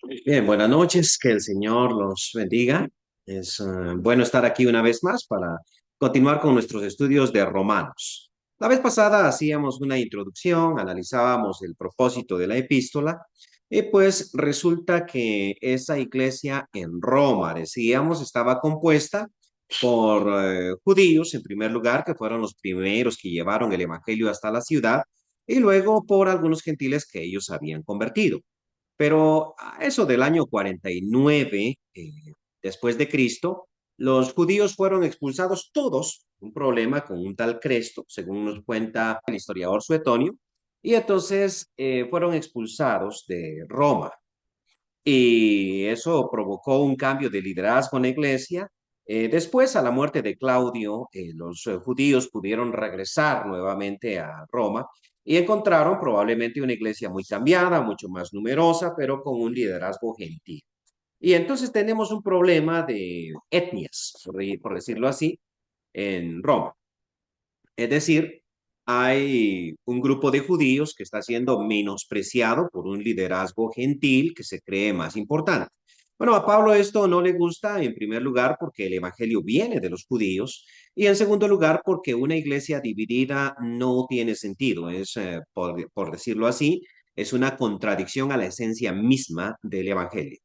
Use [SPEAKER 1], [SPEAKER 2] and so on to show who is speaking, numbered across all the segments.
[SPEAKER 1] Bien, buenas noches, que el Señor los bendiga. Es bueno estar aquí una vez más para continuar con nuestros estudios de Romanos. La vez pasada hacíamos una introducción, analizábamos el propósito de la epístola y pues resulta que esa iglesia en Roma, decíamos, estaba compuesta por judíos, en primer lugar, que fueron los primeros que llevaron el evangelio hasta la ciudad, y luego por algunos gentiles que ellos habían convertido. Pero a eso del año 49 después de Cristo, los judíos fueron expulsados todos, un problema con un tal Cresto, según nos cuenta el historiador Suetonio, y entonces fueron expulsados de Roma. Y eso provocó un cambio de liderazgo en la iglesia. Después, a la muerte de Claudio, los judíos pudieron regresar nuevamente a Roma y encontraron probablemente una iglesia muy cambiada, mucho más numerosa, pero con un liderazgo gentil. Y entonces tenemos un problema de etnias, por decirlo así, en Roma. Es decir, hay un grupo de judíos que está siendo menospreciado por un liderazgo gentil que se cree más importante. Bueno, a Pablo esto no le gusta en primer lugar porque el evangelio viene de los judíos y en segundo lugar porque una iglesia dividida no tiene sentido. Por decirlo así, es una contradicción a la esencia misma del evangelio.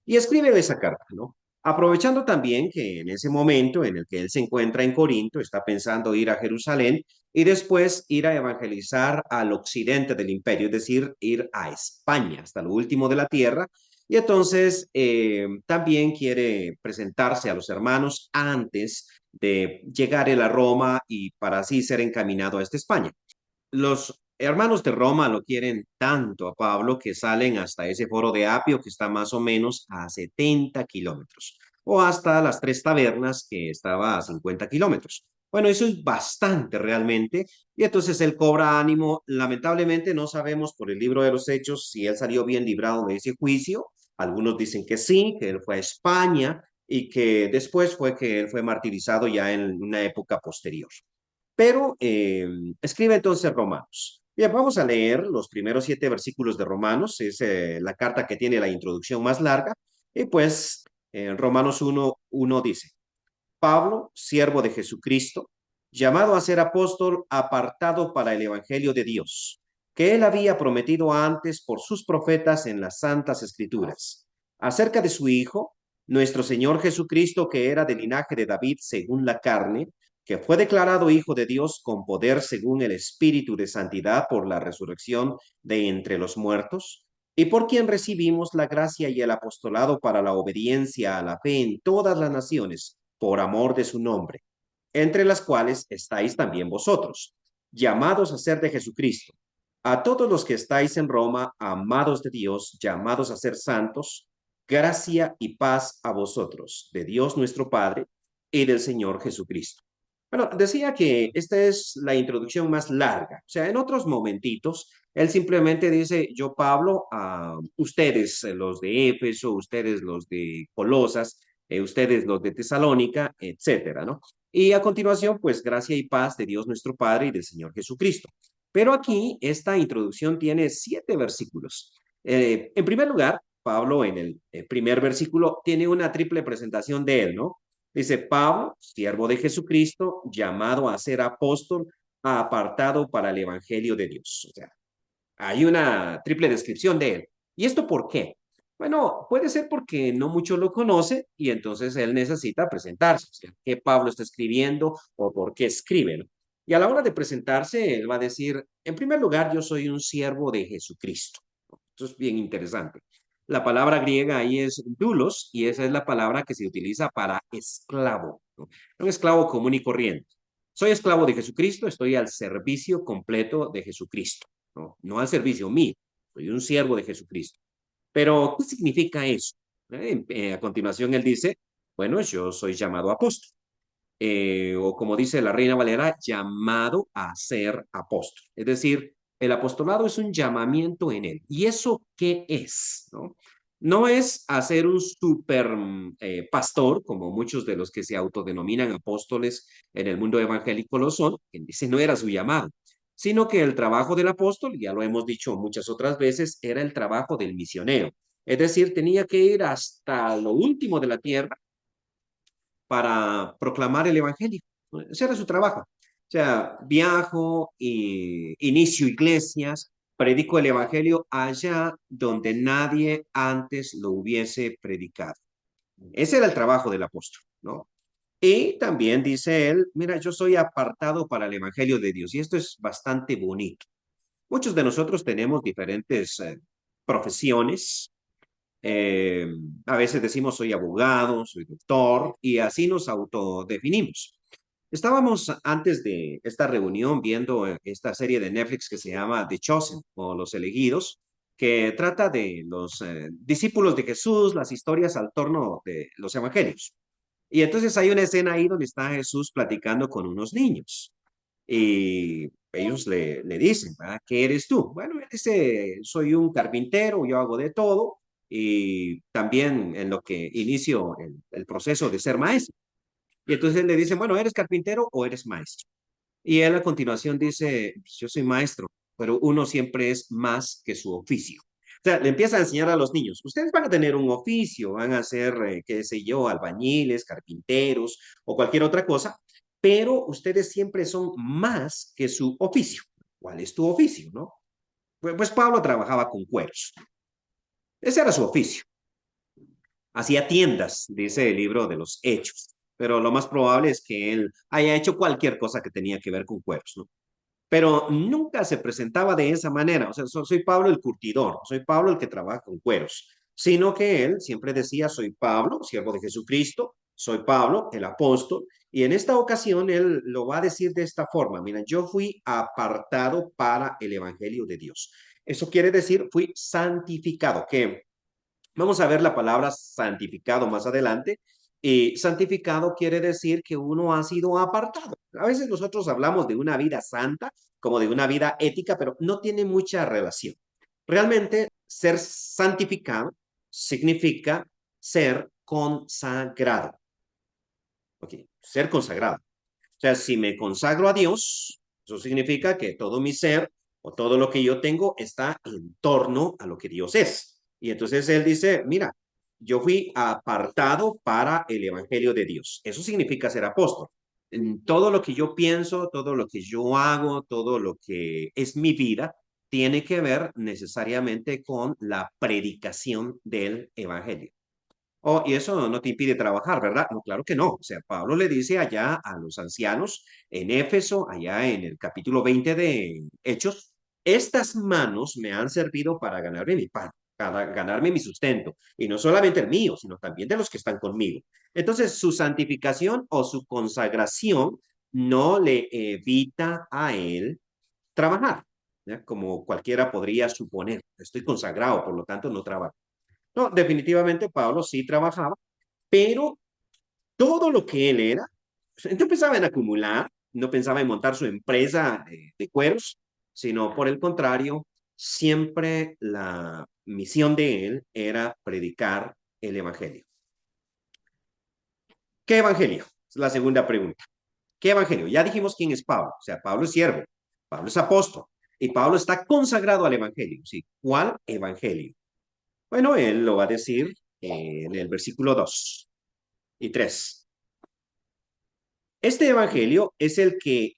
[SPEAKER 1] Y escribe esa carta, ¿no? Aprovechando también que en ese momento en el que él se encuentra en Corinto, está pensando ir a Jerusalén y después ir a evangelizar al occidente del imperio, es decir, ir a España, hasta lo último de la tierra. Y entonces también quiere presentarse a los hermanos antes de llegar él a Roma y para así ser encaminado a esta España. Los hermanos de Roma lo quieren tanto a Pablo que salen hasta ese foro de Apio que está más o menos a 70 kilómetros o hasta las tres tabernas que estaba a 50 kilómetros. Bueno, eso es bastante realmente. Y entonces él cobra ánimo. Lamentablemente no sabemos por el libro de los Hechos si él salió bien librado de ese juicio. Algunos dicen que sí, que él fue a España y que después fue que él fue martirizado ya en una época posterior. Pero escribe entonces Romanos. Bien, vamos a leer los primeros 7 versículos de Romanos. Es la carta que tiene la introducción más larga. Y pues en Romanos 1 dice, Pablo, siervo de Jesucristo, llamado a ser apóstol, apartado para el Evangelio de Dios, que él había prometido antes por sus profetas en las santas escrituras, acerca de su Hijo, nuestro Señor Jesucristo, que era del linaje de David según la carne, que fue declarado Hijo de Dios con poder según el Espíritu de Santidad por la resurrección de entre los muertos, y por quien recibimos la gracia y el apostolado para la obediencia a la fe en todas las naciones por amor de su nombre, entre las cuales estáis también vosotros, llamados a ser de Jesucristo. A todos los que estáis en Roma, amados de Dios, llamados a ser santos, gracia y paz a vosotros, de Dios nuestro Padre y del Señor Jesucristo. Bueno, decía que esta es la introducción más larga. O sea, en otros momentitos, él simplemente dice, yo Pablo, a ustedes los de Éfeso, ustedes los de Colosas, ustedes los de Tesalónica, etcétera, ¿no? Y a continuación, pues gracia y paz de Dios nuestro Padre y del Señor Jesucristo. Pero aquí esta introducción tiene 7 versículos. En primer lugar, Pablo en el primer versículo tiene una triple presentación de él, ¿no? Dice, Pablo, siervo de Jesucristo, llamado a ser apóstol, apartado para el Evangelio de Dios. O sea, hay una triple descripción de él. ¿Y esto por qué? Bueno, puede ser porque no mucho lo conoce y entonces él necesita presentarse, o sea, qué Pablo está escribiendo o por qué escribe, ¿no? Y a la hora de presentarse, él va a decir, en primer lugar, yo soy un siervo de Jesucristo. Eso es bien interesante. La palabra griega ahí es doulos y esa es la palabra que se utiliza para esclavo, ¿no? Un esclavo común y corriente. Soy esclavo de Jesucristo, estoy al servicio completo de Jesucristo, ¿no? No al servicio mío, soy un siervo de Jesucristo. Pero, ¿qué significa eso? A continuación, él dice, bueno, yo soy llamado apóstol. O como dice la Reina Valera, llamado a ser apóstol. Es decir, el apostolado es un llamamiento en él. ¿Y eso qué es? ¿No? No es hacer un super pastor, como muchos de los que se autodenominan apóstoles en el mundo evangélico lo son, que dice no era su llamado, sino que el trabajo del apóstol, ya lo hemos dicho muchas otras veces, era el trabajo del misionero. Es decir, tenía que ir hasta lo último de la tierra para proclamar el evangelio. Ese era su trabajo. O sea, viajo y inicio iglesias, predico el evangelio allá donde nadie antes lo hubiese predicado. Ese era el trabajo del apóstol, ¿no? Y también dice él, mira, yo soy apartado para el evangelio de Dios y esto es bastante bonito. Muchos de nosotros tenemos diferentes profesiones. Eh, a veces decimos soy abogado, soy doctor y así nos autodefinimos. Estábamos antes de esta reunión viendo esta serie de Netflix que se llama The Chosen o Los Elegidos, que trata de los discípulos de Jesús, las historias al torno de los evangelios. Y entonces hay una escena ahí donde está Jesús platicando con unos niños y ellos le dicen, ¿verdad? ¿Qué eres tú? Bueno, él dice, soy un carpintero, yo hago de todo y también en lo que inicio el proceso de ser maestro. Y entonces le dicen, bueno, ¿eres carpintero o eres maestro? Y él a continuación dice, yo soy maestro, pero uno siempre es más que su oficio. O sea, le empieza a enseñar a los niños, ustedes van a tener un oficio, van a ser, qué sé yo, albañiles, carpinteros o cualquier otra cosa, pero ustedes siempre son más que su oficio. ¿Cuál es tu oficio, no? Pues Pablo trabajaba con cueros. Ese era su oficio. Hacía tiendas, dice el libro de los Hechos, pero lo más probable es que él haya hecho cualquier cosa que tenía que ver con cueros, ¿no? Pero nunca se presentaba de esa manera. O sea, soy Pablo el curtidor, soy Pablo el que trabaja con cueros, sino que él siempre decía, soy Pablo, siervo de Jesucristo, soy Pablo, el apóstol, y en esta ocasión él lo va a decir de esta forma, mira, yo fui apartado para el Evangelio de Dios. Eso quiere decir, fui santificado, que vamos a ver la palabra santificado más adelante. Y santificado quiere decir que uno ha sido apartado. A veces nosotros hablamos de una vida santa como de una vida ética, pero no tiene mucha relación. Realmente ser santificado significa ser consagrado. Ok, ser consagrado. O sea, si me consagro a Dios, eso significa que todo mi ser o todo lo que yo tengo está en torno a lo que Dios es. Y entonces él dice, mira, yo fui apartado para el Evangelio de Dios. Eso significa ser apóstol. En todo lo que yo pienso, todo lo que yo hago, todo lo que es mi vida, tiene que ver necesariamente con la predicación del Evangelio. Oh, y eso no te impide trabajar, ¿verdad? No, claro que no. O sea, Pablo le dice allá a los ancianos en Éfeso, allá en el capítulo 20 de Hechos, estas manos me han servido para ganarme mi pan, para ganarme mi sustento. Y no solamente el mío, sino también de los que están conmigo. Entonces, su santificación o su consagración no le evita a él trabajar, ¿ya? Como cualquiera podría suponer. Estoy consagrado, por lo tanto, no trabajo. No, definitivamente Pablo sí trabajaba, pero todo lo que él era, no pensaba en acumular, no pensaba en montar su empresa de cueros, sino por el contrario, siempre la misión de él era predicar el evangelio. ¿Qué evangelio? Es la segunda pregunta. ¿Qué evangelio? Ya dijimos quién es Pablo. O sea, Pablo es siervo, Pablo es apóstol y Pablo está consagrado al evangelio. ¿Sí? ¿Cuál evangelio? Bueno, él lo va a decir en el versículo 2 y 3. Este evangelio es el que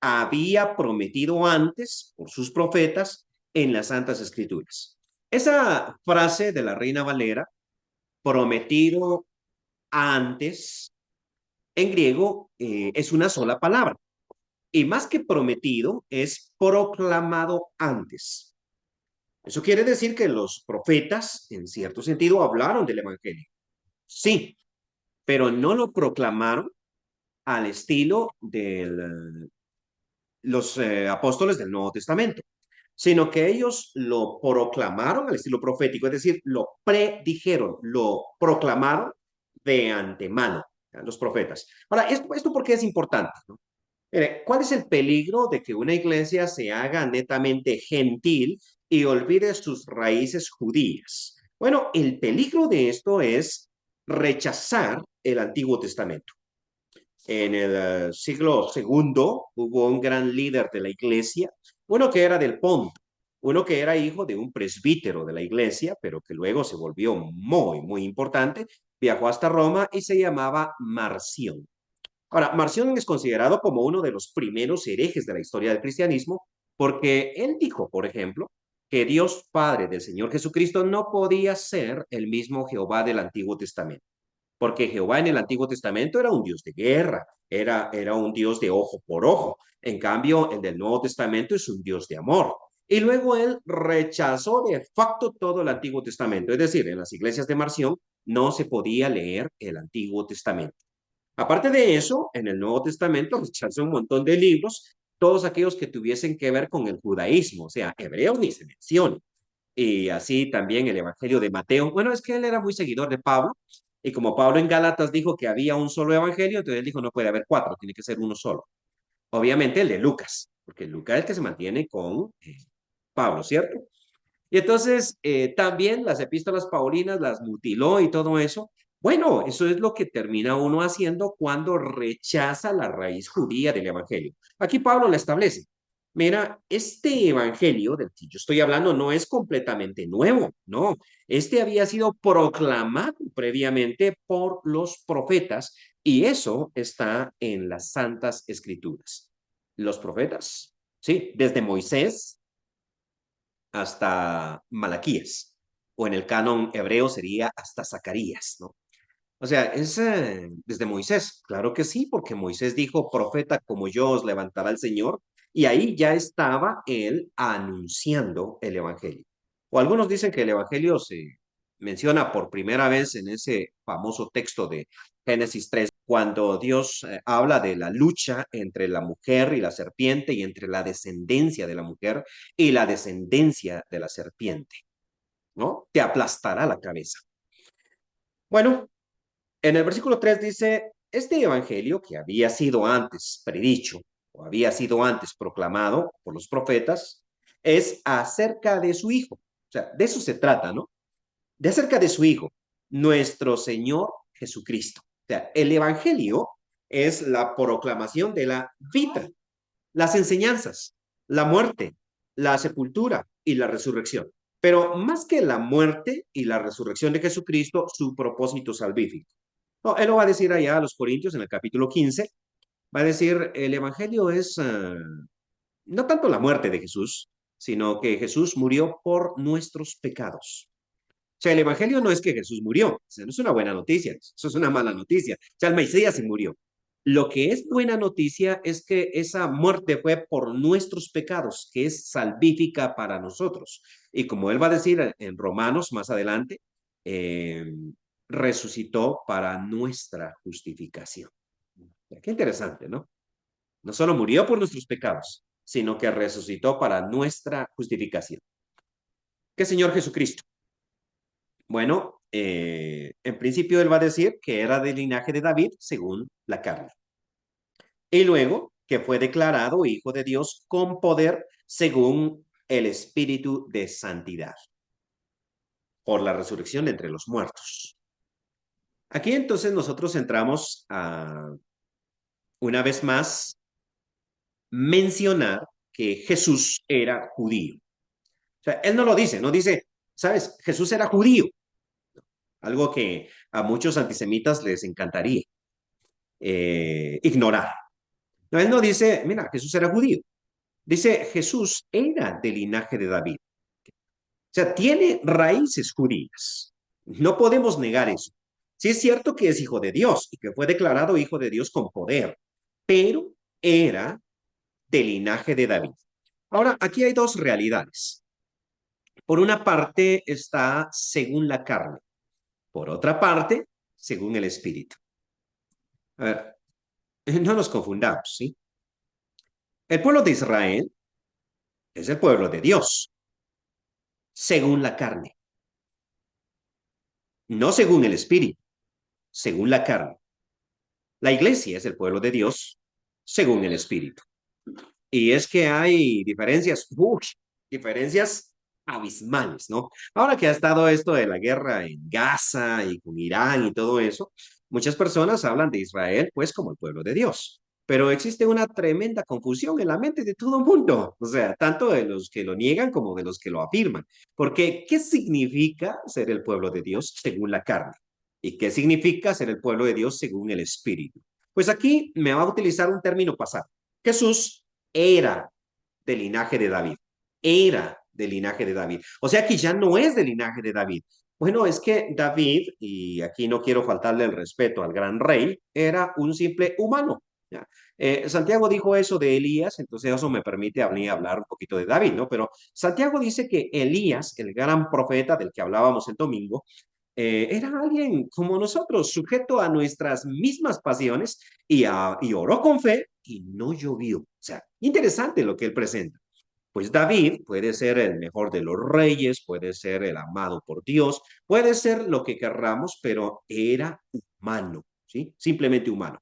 [SPEAKER 1] había prometido antes por sus profetas en las Santas Escrituras. Esa frase de la Reina Valera, prometido antes, en griego es una sola palabra. Y más que prometido, es proclamado antes. Eso quiere decir que los profetas, en cierto sentido, hablaron del Evangelio. Sí, pero no lo proclamaron al estilo de los apóstoles del Nuevo Testamento, sino que ellos lo proclamaron al estilo profético, es decir, lo predijeron, lo proclamaron de antemano, los profetas. Ahora, ¿esto por qué es importante? ¿No? Mire, ¿cuál es el peligro de que una iglesia se haga netamente gentil y olvide sus raíces judías? Bueno, el peligro de esto es rechazar el Antiguo Testamento. En el siglo segundo hubo un gran líder de la iglesia, uno que era del Ponto, uno que era hijo de un presbítero de la iglesia, pero que luego se volvió muy, muy importante, viajó hasta Roma y se llamaba Marción. Ahora, Marción es considerado como uno de los primeros herejes de la historia del cristianismo, porque él dijo, por ejemplo, que Dios Padre del Señor Jesucristo no podía ser el mismo Jehová del Antiguo Testamento, porque Jehová en el Antiguo Testamento era un Dios de guerra, era un Dios de ojo por ojo. En cambio, el del Nuevo Testamento es un Dios de amor. Y luego él rechazó de facto todo el Antiguo Testamento, es decir, en las iglesias de Marción no se podía leer el Antiguo Testamento. Aparte de eso, en el Nuevo Testamento rechazó un montón de libros, todos aquellos que tuviesen que ver con el judaísmo, o sea, hebreos ni se menciona. Y así también el Evangelio de Mateo. Bueno, es que él era muy seguidor de Pablo, y como Pablo en Gálatas dijo que había un solo Evangelio, entonces él dijo no puede haber cuatro, tiene que ser uno solo. Obviamente el de Lucas, porque Lucas es el que se mantiene con Pablo, ¿cierto? Y entonces también las epístolas paulinas las mutiló y todo eso. Bueno, eso es lo que termina uno haciendo cuando rechaza la raíz judía del evangelio. Aquí Pablo la establece. Mira, este evangelio del que yo estoy hablando no es completamente nuevo, no. Este había sido proclamado previamente por los profetas y eso está en las Santas Escrituras. Los profetas, sí, desde Moisés hasta Malaquías, o en el canon hebreo sería hasta Zacarías, ¿no? O sea, es desde Moisés, claro que sí, porque Moisés dijo, profeta como yo os levantará el Señor, y ahí ya estaba él anunciando el Evangelio. O algunos dicen que el Evangelio se menciona por primera vez en ese famoso texto de Génesis 3, cuando Dios habla de la lucha entre la mujer y la serpiente y entre la descendencia de la mujer y la descendencia de la serpiente, ¿no? Te aplastará la cabeza. Bueno, en el versículo 3 dice, este evangelio que había sido antes predicho o había sido antes proclamado por los profetas es acerca de su Hijo. O sea, de eso se trata, ¿no? De acerca de su Hijo, nuestro Señor Jesucristo. O sea, el evangelio es la proclamación de la vida, las enseñanzas, la muerte, la sepultura y la resurrección. Pero más que la muerte y la resurrección de Jesucristo, su propósito salvífico. No, él lo va a decir allá a los Corintios en el capítulo 15. Va a decir, el Evangelio es no tanto la muerte de Jesús, sino que Jesús murió por nuestros pecados. O sea, el Evangelio no es que Jesús murió, o sea, no es una buena noticia, eso es una mala noticia. O sea, el Mesías se murió. Lo que es buena noticia es que esa muerte fue por nuestros pecados, que es salvífica para nosotros. Y como él va a decir en Romanos más adelante, eh, resucitó para nuestra justificación. Qué interesante, ¿no? No solo murió por nuestros pecados, sino que resucitó para nuestra justificación. ¿Qué Señor Jesucristo? Bueno, en principio él va a decir que era del linaje de David según la carne. Y luego que fue declarado hijo de Dios con poder según el espíritu de santidad por la resurrección de entre los muertos. Aquí entonces nosotros entramos a, una vez más, mencionar que Jesús era judío. O sea, él no lo dice, no dice, ¿sabes? Jesús era judío, algo que a muchos antisemitas les encantaría ignorar. No, él no dice, mira, Jesús era judío. Dice, Jesús era del linaje de David. O sea, tiene raíces judías. No podemos negar eso. Sí es cierto que es hijo de Dios y que fue declarado hijo de Dios con poder, pero era del linaje de David. Ahora, aquí hay dos realidades. Por una parte está según la carne, por otra parte, según el espíritu. A ver, no nos confundamos, ¿sí? El pueblo de Israel es el pueblo de Dios, según la carne, no según el espíritu, según la carne. La iglesia es el pueblo de Dios, según el espíritu. Y es que hay diferencias, diferencias abismales, ¿no? Ahora que ha estado esto de la guerra en Gaza y con Irán y todo eso, muchas personas hablan de Israel pues como el pueblo de Dios. Pero existe una tremenda confusión en la mente de todo el mundo, o sea, tanto de los que lo niegan como de los que lo afirman. Porque, ¿qué significa ser el pueblo de Dios según la carne? ¿Y qué significa ser el pueblo de Dios según el Espíritu? Pues aquí me va a utilizar un término pasado. Jesús era del linaje de David. Era del linaje de David. O sea que ya no es del linaje de David. Bueno, es que David, y aquí no quiero faltarle el respeto al gran rey, era un simple humano. ¿Ya? Santiago dijo eso de Elías, entonces eso me permite hablar un poquito de David, ¿no? Pero Santiago dice que Elías, el gran profeta del que hablábamos el domingo, era alguien como nosotros, sujeto a nuestras mismas pasiones y oró con fe y no llovió. O sea, interesante lo que él presenta. Pues David puede ser el mejor de los reyes, puede ser el amado por Dios, puede ser lo que querramos, pero era humano, ¿sí? Simplemente humano.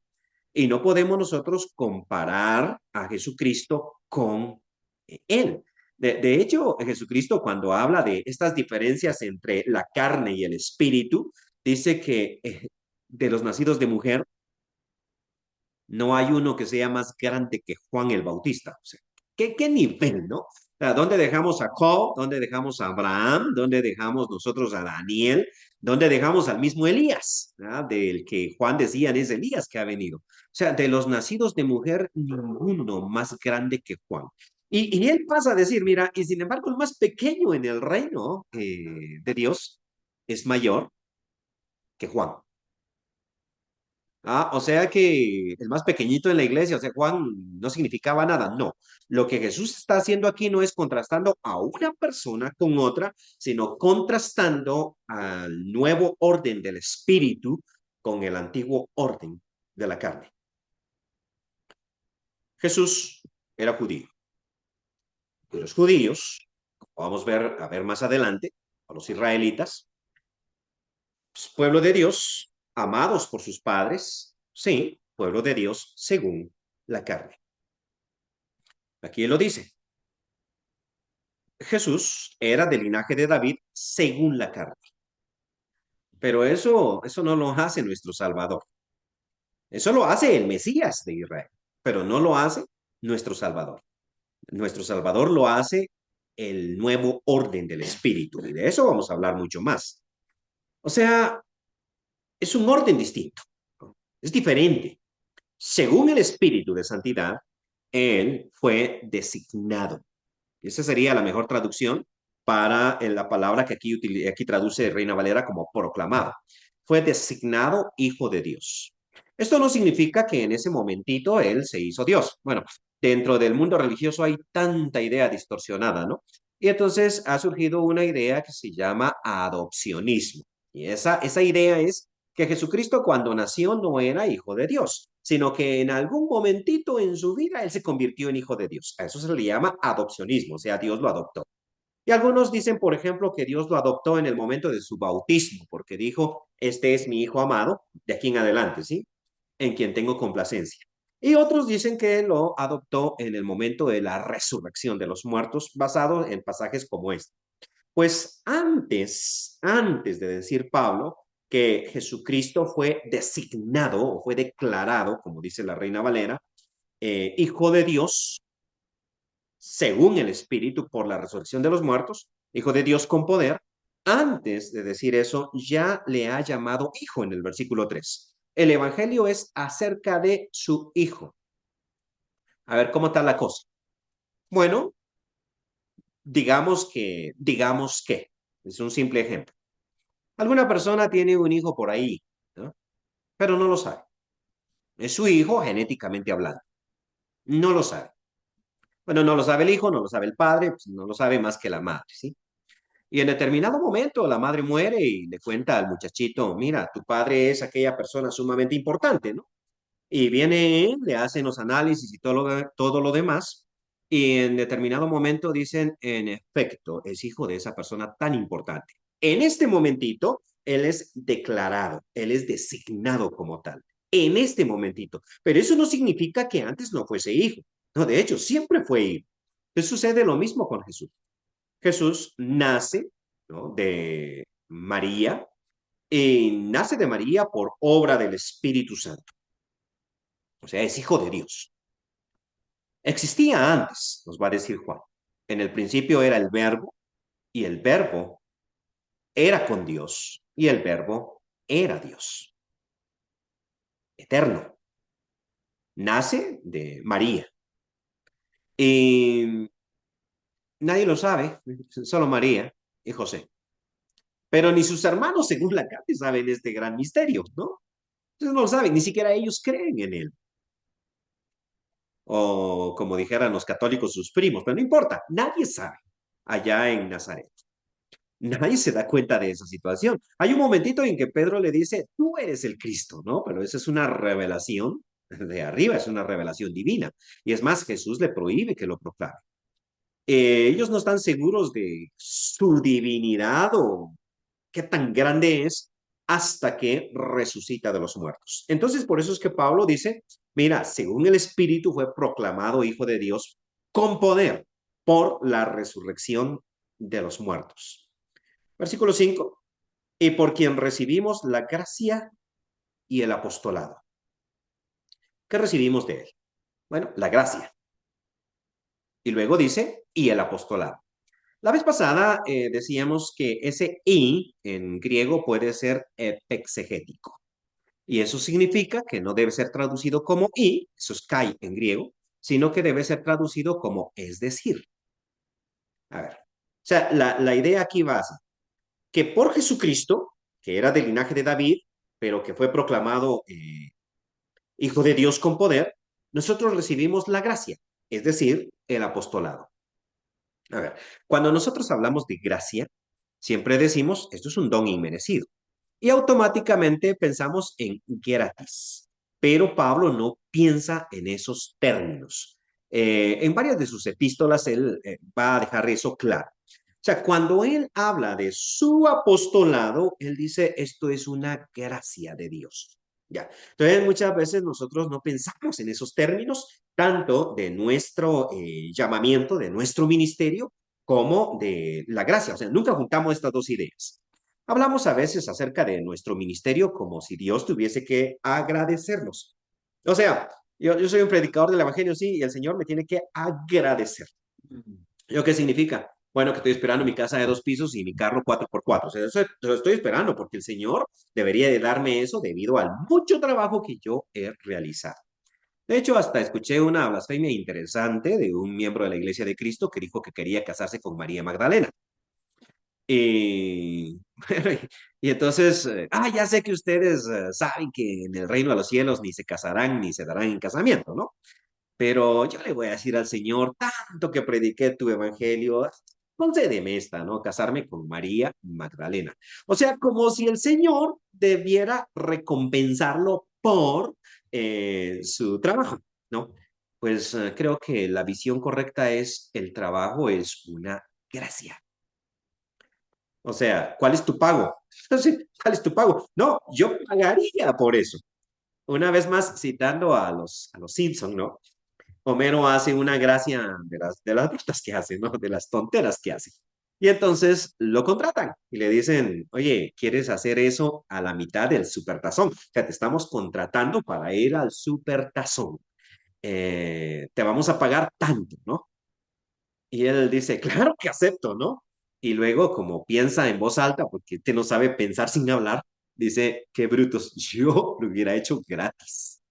[SPEAKER 1] Y no podemos nosotros comparar a Jesucristo con él. De hecho, Jesucristo cuando habla de estas diferencias entre la carne y el espíritu, dice que de los nacidos de mujer no hay uno que sea más grande que Juan el Bautista. O sea, ¿qué nivel, no? O sea, ¿dónde dejamos a Job? ¿Dónde dejamos a Abraham? ¿Dónde dejamos nosotros a Daniel? ¿Dónde dejamos al mismo Elías? ¿Verdad? Del que Juan decía es Elías que ha venido. O sea, de los nacidos de mujer, ninguno más grande que Juan. Y él pasa a decir, mira, y sin embargo el más pequeño en el reino de Dios es mayor que Juan. O sea que el más pequeñito en la iglesia, o sea, Juan no significaba nada. No, lo que Jesús está haciendo aquí no es contrastando a una persona con otra, sino contrastando al nuevo orden del espíritu con el antiguo orden de la carne. Jesús era judío. Y los judíos, como vamos a ver más adelante, a los israelitas, pues, pueblo de Dios, amados por sus padres, sí, pueblo de Dios según la carne. Aquí él lo dice. Jesús era del linaje de David según la carne. Pero eso no lo hace nuestro Salvador. Eso lo hace el Mesías de Israel, pero no lo hace nuestro Salvador. Nuestro Salvador lo hace el nuevo orden del Espíritu. Y de eso vamos a hablar mucho más. O sea, es un orden distinto. Es diferente. Según el Espíritu de Santidad, Él fue designado. Esa sería la mejor traducción para la palabra que aquí traduce Reina Valera como proclamado. Fue designado hijo de Dios. Esto no significa que en ese momentito él se hizo Dios. Bueno, dentro del mundo religioso hay tanta idea distorsionada, ¿no? Y entonces ha surgido una idea que se llama adopcionismo. Y esa idea es que Jesucristo cuando nació no era hijo de Dios, sino que en algún momentito en su vida él se convirtió en hijo de Dios. A eso se le llama adopcionismo, o sea, Dios lo adoptó. Y algunos dicen, por ejemplo, que Dios lo adoptó en el momento de su bautismo, porque dijo, este es mi hijo amado, de aquí en adelante, ¿sí? En quien tengo complacencia. Y otros dicen que lo adoptó en el momento de la resurrección de los muertos, basado en pasajes como este. Pues antes de decir Pablo que Jesucristo fue designado o fue declarado, como dice la Reina Valera, hijo de Dios, según el Espíritu, por la resurrección de los muertos, hijo de Dios con poder, antes de decir eso, ya le ha llamado hijo en el versículo 3. El Evangelio es acerca de su hijo. A ver, ¿cómo está la cosa? Bueno, digamos que, es un simple ejemplo. Alguna persona tiene un hijo por ahí, ¿no? Pero no lo sabe. Es su hijo genéticamente hablando. No lo sabe. Bueno, no lo sabe el hijo, no lo sabe el padre, pues no lo sabe más que la madre, ¿sí? Y en determinado momento la madre muere y le cuenta al muchachito, mira, tu padre es aquella persona sumamente importante, ¿no? Y viene él, le hacen los análisis y todo lo demás, y en determinado momento dicen, en efecto, es hijo de esa persona tan importante. En este momentito, él es declarado, él es designado como tal. En este momentito. Pero eso no significa que antes no fuese hijo. No, de hecho, siempre fue hijo. Entonces sucede lo mismo con Jesús. Jesús nace, ¿no?, de María y nace de María por obra del Espíritu Santo. O sea, es hijo de Dios. Existía antes, nos va a decir Juan. En el principio era el verbo y el verbo era con Dios y el verbo era Dios, eterno. Nace de María. Y nadie lo sabe, solo María y José. Pero ni sus hermanos, según la carta, saben este gran misterio, ¿no? Entonces no lo saben, ni siquiera ellos creen en él. O como dijeran los católicos, sus primos, pero no importa, nadie sabe allá en Nazaret. Nadie se da cuenta de esa situación. Hay un momentito en que Pedro le dice, tú eres el Cristo, ¿no? Pero esa es una revelación de arriba, es una revelación divina. Y es más, Jesús le prohíbe que lo proclame. Ellos no están seguros de su divinidad o qué tan grande es hasta que resucita de los muertos. Entonces, por eso es que Pablo dice, mira, según el Espíritu fue proclamado Hijo de Dios con poder por la resurrección de los muertos. Versículo 5, y por quien recibimos la gracia y el apostolado. ¿Qué recibimos de él? Bueno, la gracia. Y luego dice, y el apostolado. La vez pasada decíamos que ese y en griego puede ser epexegético. Y eso significa que no debe ser traducido como y, eso es kai en griego, sino que debe ser traducido como es decir. A ver, o sea, la idea aquí va así, que por Jesucristo, que era del linaje de David, pero que fue proclamado Hijo de Dios con poder, nosotros recibimos la gracia, es decir, el apostolado. A ver, cuando nosotros hablamos de gracia, siempre decimos, esto es un don inmerecido. Y automáticamente pensamos en gratis. Pero Pablo no piensa en esos términos. En varias de sus epístolas él va a dejar eso claro. O sea, cuando él habla de su apostolado, él dice, esto es una gracia de Dios. Ya. Entonces, muchas veces nosotros no pensamos en esos términos, tanto de nuestro llamamiento, de nuestro ministerio, como de la gracia. O sea, nunca juntamos estas dos ideas. Hablamos a veces acerca de nuestro ministerio como si Dios tuviese que agradecernos. O sea, yo soy un predicador del Evangelio, sí, y el Señor me tiene que agradecer. ¿Yo qué significa? Bueno, que estoy esperando mi casa de 2 pisos y mi carro 4x4. O sea, eso lo estoy esperando porque el Señor debería de darme eso debido al mucho trabajo que yo he realizado. De hecho, hasta escuché una blasfemia interesante de un miembro de la Iglesia de Cristo que dijo que quería casarse con María Magdalena. Y, y entonces, ya sé que ustedes saben que en el reino de los cielos ni se casarán ni se darán en casamiento, ¿no? Pero yo le voy a decir al Señor, tanto que prediqué tu evangelio, concédeme esta, ¿no? Casarme con María Magdalena. O sea, como si el Señor debiera recompensarlo por su trabajo, ¿no? Pues creo que la visión correcta es el trabajo es una gracia. O sea, ¿cuál es tu pago? Entonces, ¿cuál es tu pago? No, yo pagaría por eso. Una vez más, citando a los Simpson, ¿no? Homero hace una gracia de las brutas que hace, ¿no? De las tonteras que hace. Y entonces lo contratan y le dicen, oye, ¿quieres hacer eso a la mitad del supertazón? O sea, te estamos contratando para ir al supertazón. Te vamos a pagar tanto, ¿no? Y él dice, claro que acepto, ¿no? Y luego, como piensa en voz alta, porque este no sabe pensar sin hablar, dice, qué brutos, yo lo hubiera hecho gratis.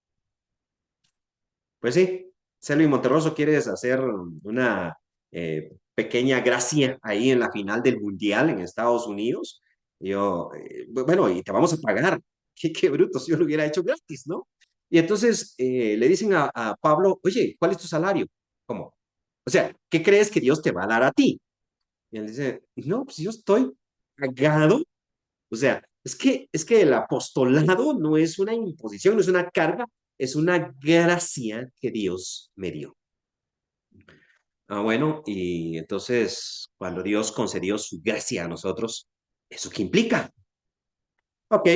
[SPEAKER 1] Pues sí, Selvi Monterroso, ¿quieres hacer una pequeña gracia ahí en la final del Mundial en Estados Unidos? Yo, bueno, y te vamos a pagar. Qué brutos, yo lo hubiera hecho gratis, ¿no? Y entonces le dicen a Pablo, oye, ¿cuál es tu salario? ¿Cómo? O sea, ¿qué crees que Dios te va a dar a ti? Y él dice, no, pues yo estoy pagado. O sea, es que el apostolado no es una imposición, no es una carga, es una gracia que Dios me dio. Bueno, y entonces cuando Dios concedió su gracia a nosotros, ¿eso qué implica? Ok,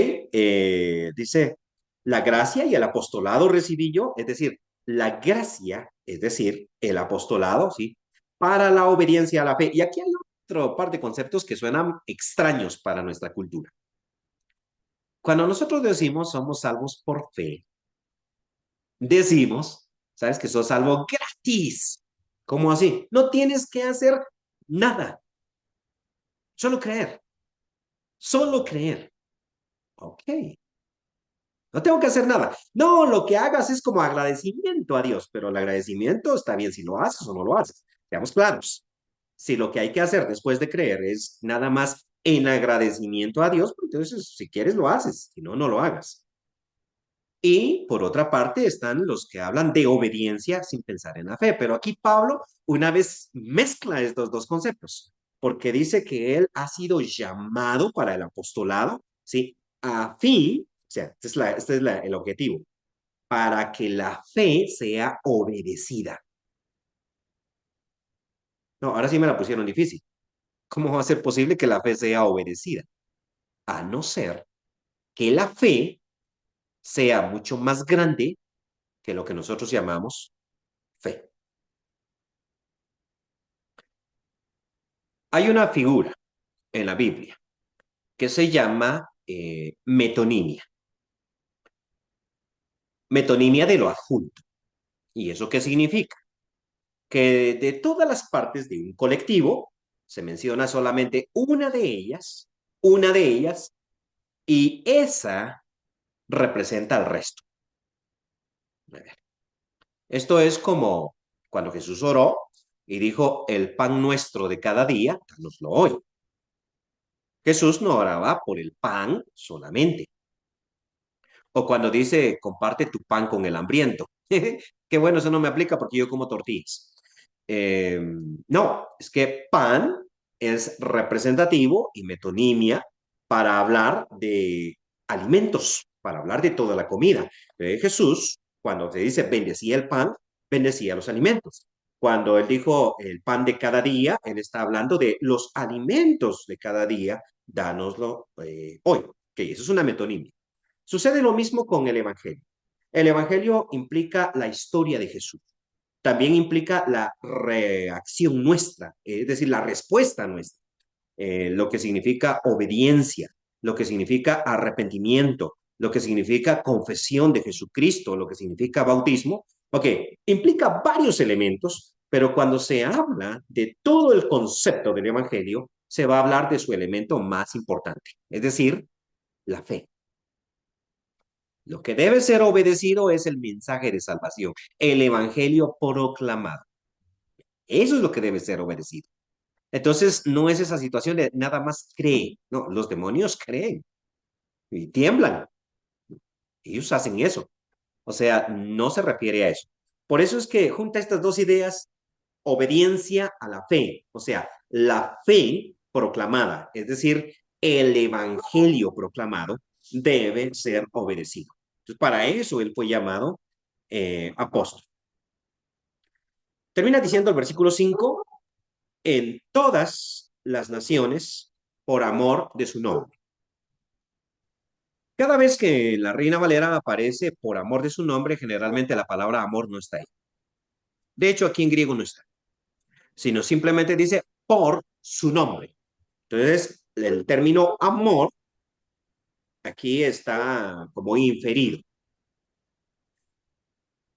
[SPEAKER 1] dice, la gracia y el apostolado recibí yo, es decir, la gracia, es decir, el apostolado, ¿sí? Para la obediencia a la fe. Y aquí hay otro par de conceptos que suenan extraños para nuestra cultura. Cuando nosotros decimos somos salvos por fe, decimos, sabes que sos salvo gratis. ¿Cómo así? No tienes que hacer nada, solo creer, solo creer. Ok, no tengo que hacer nada. No, lo que hagas es como agradecimiento a Dios, pero el agradecimiento está bien si lo haces o no lo haces. Seamos claros. Si lo que hay que hacer después de creer es nada más en agradecimiento a Dios, pues entonces si quieres lo haces, si no, no lo hagas. Y por otra parte están los que hablan de obediencia sin pensar en la fe. Pero aquí Pablo una vez mezcla estos dos conceptos, porque dice que él ha sido llamado para el apostolado, ¿sí? A fin, o sea, el objetivo, para que la fe sea obedecida. No, ahora sí me la pusieron difícil. ¿Cómo va a ser posible que la fe sea obedecida? A no ser que la fe sea mucho más grande que lo que nosotros llamamos fe. Hay una figura en la Biblia que se llama metonimia. Metonimia de lo adjunto. ¿Y eso qué significa? Que de todas las partes de un colectivo se menciona solamente una de ellas, y esa representa al resto. Esto es como cuando Jesús oró y dijo, el pan nuestro de cada día, danoslo hoy. Jesús no oraba por el pan solamente. O cuando dice, comparte tu pan con el hambriento. Qué bueno, eso no me aplica porque yo como tortillas. Eh, no, es que pan es representativo y metonimia para hablar de alimentos, para hablar de toda la comida. Jesús, cuando se dice bendecía el pan, bendecía los alimentos. Cuando él dijo el pan de cada día, él está hablando de los alimentos de cada día, dánoslo hoy. Que eso es una metonimia. Sucede lo mismo con el Evangelio. El Evangelio implica la historia de Jesús. También implica la reacción nuestra, es decir, la respuesta nuestra, lo que significa obediencia, lo que significa arrepentimiento, lo que significa confesión de Jesucristo, lo que significa bautismo. Ok, implica varios elementos, pero cuando se habla de todo el concepto del Evangelio, se va a hablar de su elemento más importante, es decir, la fe. Lo que debe ser obedecido es el mensaje de salvación, el evangelio proclamado. Eso es lo que debe ser obedecido. Entonces, no es esa situación de nada más cree. No, los demonios creen y tiemblan. Ellos hacen eso. O sea, no se refiere a eso. Por eso es que junta estas dos ideas, obediencia a la fe. O sea, la fe proclamada, es decir, el evangelio proclamado debe ser obedecido. Entonces, para eso él fue llamado apóstol. Termina diciendo el versículo 5 en todas las naciones por amor de su nombre. Cada vez que la Reina Valera aparece por amor de su nombre, generalmente la palabra amor no está ahí. De hecho, aquí en griego no está, sino simplemente dice por su nombre. Entonces, el término amor aquí está como inferido.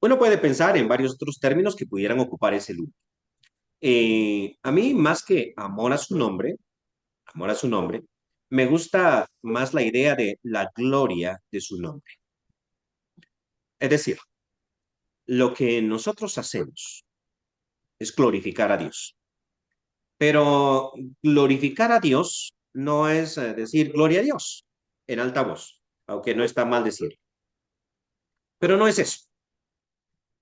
[SPEAKER 1] Uno puede pensar en varios otros términos que pudieran ocupar ese lugar. A mí, más que amor a su nombre, me gusta más la idea de la gloria de su nombre. Es decir, lo que nosotros hacemos es glorificar a Dios. Pero glorificar a Dios no es decir gloria a Dios en alta voz, aunque no está mal decir. Pero no es eso.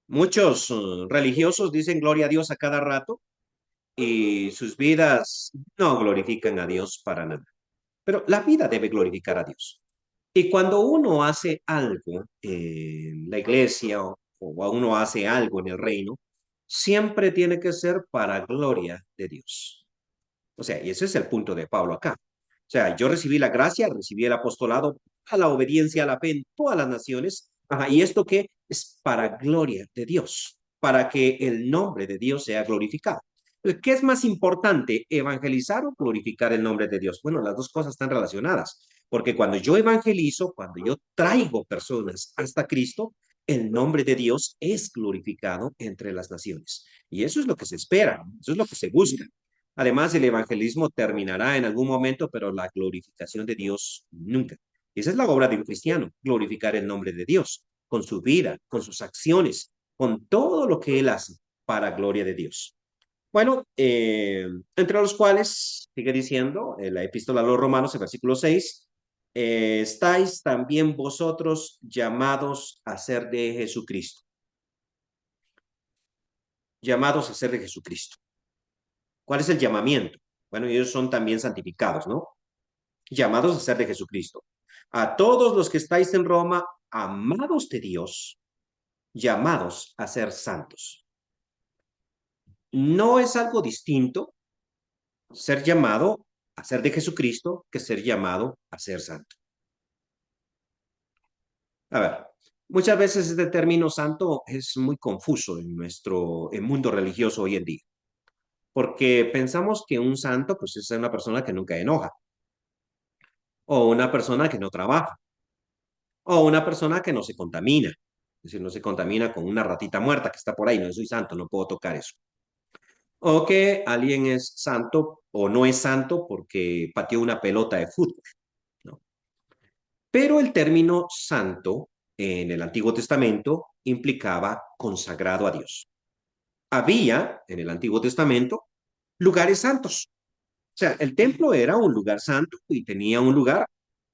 [SPEAKER 1] Muchos religiosos dicen gloria a Dios a cada rato y sus vidas no glorifican a Dios para nada. Pero la vida debe glorificar a Dios. Y cuando uno hace algo en la iglesia o uno hace algo en el reino, siempre tiene que ser para gloria de Dios. O sea, y ese es el punto de Pablo acá. O sea, yo recibí la gracia, recibí el apostolado, a la obediencia, a la fe en todas las naciones. Ajá, ¿y esto qué? Es para gloria de Dios, para que el nombre de Dios sea glorificado. ¿Qué es más importante, evangelizar o glorificar el nombre de Dios? Bueno, las dos cosas están relacionadas, porque cuando yo evangelizo, cuando yo traigo personas hasta Cristo, el nombre de Dios es glorificado entre las naciones. Y eso es lo que se espera, eso es lo que se busca. Además, el evangelismo terminará en algún momento, pero la glorificación de Dios nunca. Esa es la obra de un cristiano, glorificar el nombre de Dios, con su vida, con sus acciones, con todo lo que él hace para gloria de Dios. Bueno, entre los cuales, sigue diciendo, la epístola a los Romanos, el versículo 6, estáis también vosotros llamados a ser de Jesucristo, llamados a ser de Jesucristo. ¿Cuál es el llamamiento? Bueno, ellos son también santificados, ¿no? Llamados a ser de Jesucristo. A todos los que estáis en Roma, amados de Dios, llamados a ser santos. No es algo distinto ser llamado a ser de Jesucristo que ser llamado a ser santo. A ver, muchas veces este término santo es muy confuso en nuestro mundo religioso hoy en día, porque pensamos que un santo pues es una persona que nunca enoja, o una persona que no trabaja, o una persona que no se contamina, es decir, no se contamina con una ratita muerta que está por ahí, no soy santo, no puedo tocar eso. O que alguien es santo o no es santo porque pateó una pelota de fútbol, ¿no? Pero el término santo en el Antiguo Testamento implicaba consagrado a Dios. Había en el Antiguo Testamento lugares santos. O sea, el templo era un lugar santo y tenía un lugar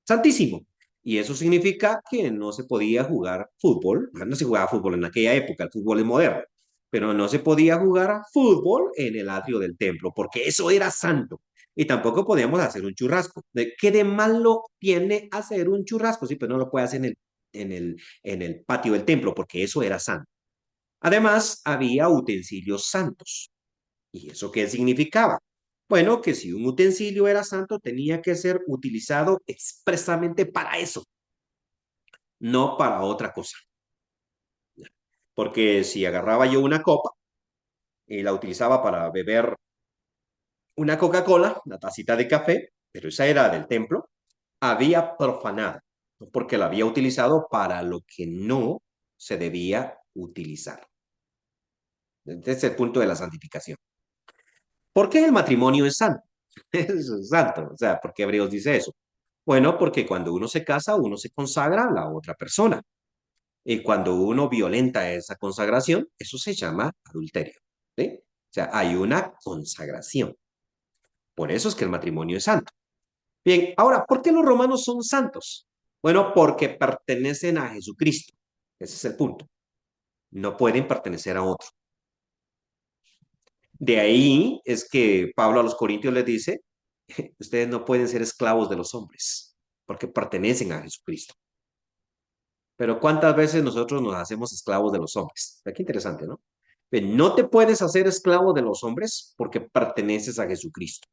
[SPEAKER 1] santísimo. Y eso significa que no se podía jugar fútbol. No se jugaba fútbol en aquella época, el fútbol es moderno. Pero no se podía jugar fútbol en el atrio del templo, porque eso era santo. Y tampoco podíamos hacer un churrasco. ¿Qué de malo tiene hacer un churrasco? Sí, pero no lo puede hacer en el patio del templo, porque eso era santo. Además, había utensilios santos. ¿Y eso qué significaba? Bueno, que si un utensilio era santo, tenía que ser utilizado expresamente para eso, no para otra cosa. Porque si agarraba yo una copa y la utilizaba para beber una Coca-Cola, una tacita de café, pero esa era del templo, había profanado, porque la había utilizado para lo que no se debía utilizar. Este es el punto de la santificación. ¿Por qué el matrimonio es santo? Es santo, o sea, ¿por qué Hebreos dice eso? Bueno, porque cuando uno se casa, uno se consagra a la otra persona. Y cuando uno violenta esa consagración, eso se llama adulterio. ¿Sí? O sea, hay una consagración. Por eso es que el matrimonio es santo. Bien, ahora, ¿por qué los romanos son santos? Bueno, porque pertenecen a Jesucristo. Ese es el punto. No pueden pertenecer a otro. De ahí es que Pablo a los Corintios les dice, ustedes no pueden ser esclavos de los hombres, porque pertenecen a Jesucristo. Pero ¿cuántas veces nosotros nos hacemos esclavos de los hombres? Qué interesante, ¿no? No te puedes hacer esclavo de los hombres porque perteneces a Jesucristo.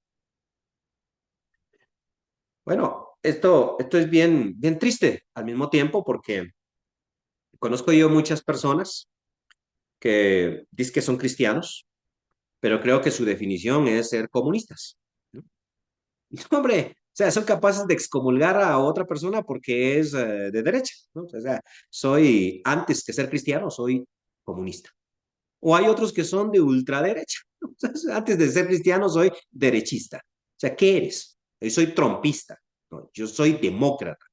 [SPEAKER 1] Bueno, esto es bien, bien triste al mismo tiempo porque conozco yo muchas personas que dicen que son cristianos, pero creo que su definición es ser comunistas, ¿no? No, hombre, o sea, son capaces de excomulgar a otra persona porque es de derecha, ¿no? O sea, soy, antes que ser cristiano, soy comunista. O hay otros que son de ultraderecha. Antes de ser cristiano soy derechista. O sea, ¿qué eres? Yo soy trompista. No, yo soy demócrata.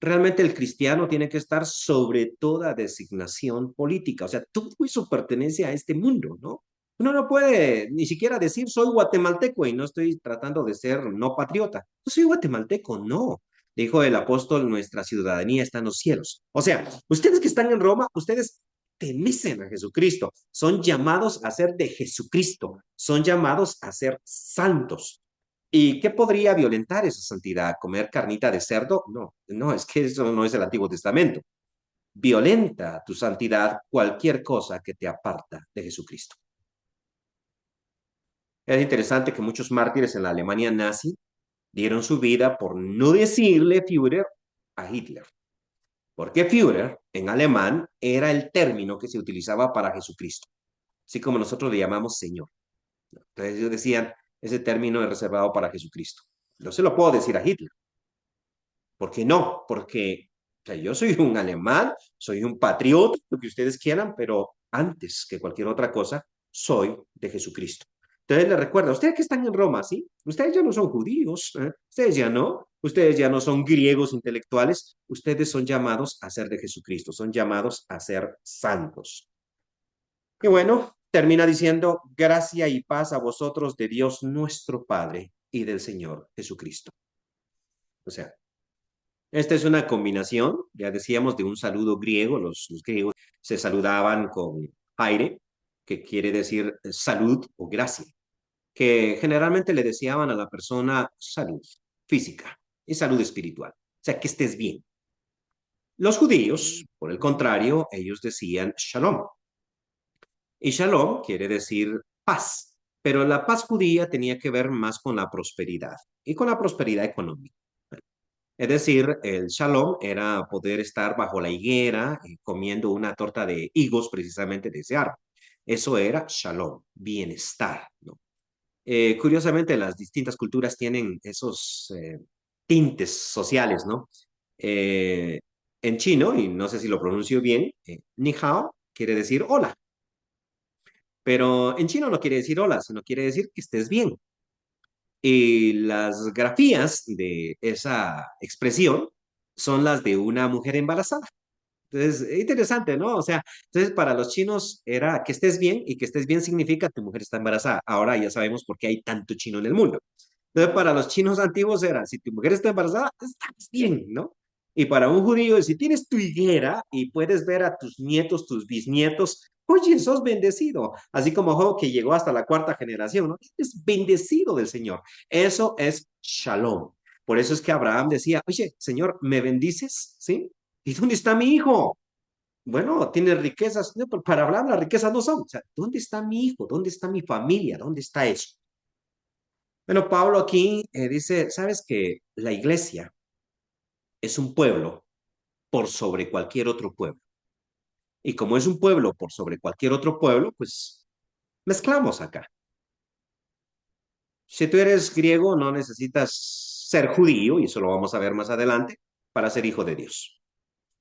[SPEAKER 1] Realmente el cristiano tiene que estar sobre toda designación política. O sea, todo eso pertenece a este mundo, ¿no? Uno no puede ni siquiera decir soy guatemalteco y no estoy tratando de ser no patriota. No soy guatemalteco, no. Dijo el apóstol, nuestra ciudadanía está en los cielos. O sea, ustedes que están en Roma, ustedes pertenecen a Jesucristo. Son llamados a ser de Jesucristo. Son llamados a ser santos. ¿Y qué podría violentar esa santidad? ¿Comer carnita de cerdo? No, no, es que eso no es el Antiguo Testamento. Violenta tu santidad cualquier cosa que te aparta de Jesucristo. Es interesante que muchos mártires en la Alemania nazi dieron su vida por no decirle Führer a Hitler, porque Führer en alemán era el término que se utilizaba para Jesucristo, así como nosotros le llamamos Señor. Entonces ellos decían, ese término es reservado para Jesucristo. No se lo puedo decir a Hitler. ¿Por qué no? Porque sea, yo soy un alemán, soy un patriota, lo que ustedes quieran, pero antes que cualquier otra cosa, soy de Jesucristo. Entonces les recuerdo, ustedes que están en Roma, ¿sí? Ustedes ya no son judíos, ¿eh? Ustedes ya no son griegos intelectuales, ustedes son llamados a ser de Jesucristo, son llamados a ser santos. Y bueno, termina diciendo, gracia y paz a vosotros de Dios nuestro Padre y del Señor Jesucristo. O sea, esta es una combinación, ya decíamos, de un saludo griego. Los griegos se saludaban con aire, que quiere decir salud o gracia, que generalmente le deseaban a la persona salud física y salud espiritual. O sea, que estés bien. Los judíos, por el contrario, ellos decían shalom. Y shalom quiere decir paz, pero la paz judía tenía que ver más con la prosperidad y con la prosperidad económica. Es decir, el shalom era poder estar bajo la higuera comiendo una torta de higos precisamente de ese árbol. Eso era shalom, bienestar, ¿no? Curiosamente, las distintas culturas tienen esos tintes sociales, ¿no? Eh, en chino, y no sé si lo pronuncio bien, ni hao quiere decir hola, pero en chino no quiere decir hola, sino quiere decir que estés bien. Y las grafías de esa expresión son las de una mujer embarazada. Entonces, interesante, ¿no? O sea, entonces para los chinos era que estés bien y que estés bien significa tu mujer está embarazada. Ahora ya sabemos por qué hay tanto chino en el mundo. Entonces, para los chinos antiguos era, si tu mujer está embarazada, estás bien, ¿no? Y para un judío, si tienes tu higuera y puedes ver a tus nietos, tus bisnietos, oye, sos bendecido. Así como Job que llegó hasta la cuarta generación, ¿no? Es bendecido del Señor. Eso es shalom. Por eso es que Abraham decía, oye, Señor, ¿me bendices? ¿Sí? ¿Y dónde está mi hijo? Bueno, tiene riquezas. No, pero para Abraham las riquezas no son. O sea, ¿dónde está mi hijo? ¿Dónde está mi familia? ¿Dónde está eso? Bueno, Pablo aquí dice, sabes que la iglesia es un pueblo por sobre cualquier otro pueblo. Y como es un pueblo por sobre cualquier otro pueblo, pues mezclamos acá. Si tú eres griego, no necesitas ser judío, y eso lo vamos a ver más adelante, para ser hijo de Dios.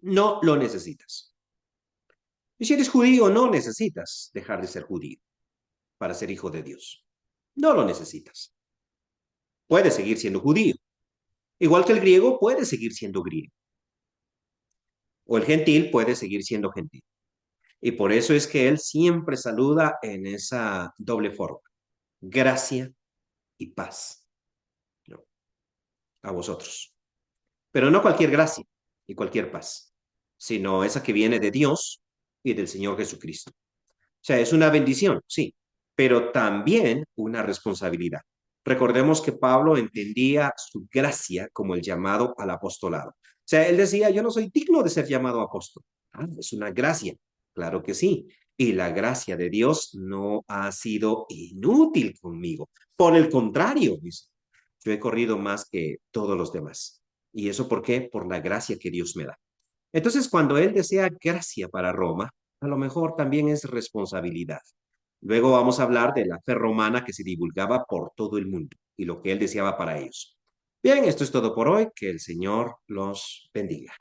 [SPEAKER 1] No lo necesitas. Y si eres judío, no necesitas dejar de ser judío para ser hijo de Dios. No lo necesitas. Puedes seguir siendo judío. Igual que el griego puede seguir siendo griego. O el gentil puede seguir siendo gentil. Y por eso es que él siempre saluda en esa doble forma. Gracia y paz, ¿no? A vosotros. Pero no cualquier gracia y cualquier paz, sino esa que viene de Dios y del Señor Jesucristo. O sea, es una bendición, sí, pero también una responsabilidad. Recordemos que Pablo entendía su gracia como el llamado al apostolado. O sea, él decía, yo no soy digno de ser llamado apóstol. Ah, es una gracia, claro que sí. Y la gracia de Dios no ha sido inútil conmigo. Por el contrario, dice, yo he corrido más que todos los demás. ¿Y eso por qué? Por la gracia que Dios me da. Entonces, cuando él desea gracia para Roma, a lo mejor también es responsabilidad. Luego vamos a hablar de la fe romana que se divulgaba por todo el mundo y lo que él deseaba para ellos. Bien, esto es todo por hoy. Que el Señor los bendiga.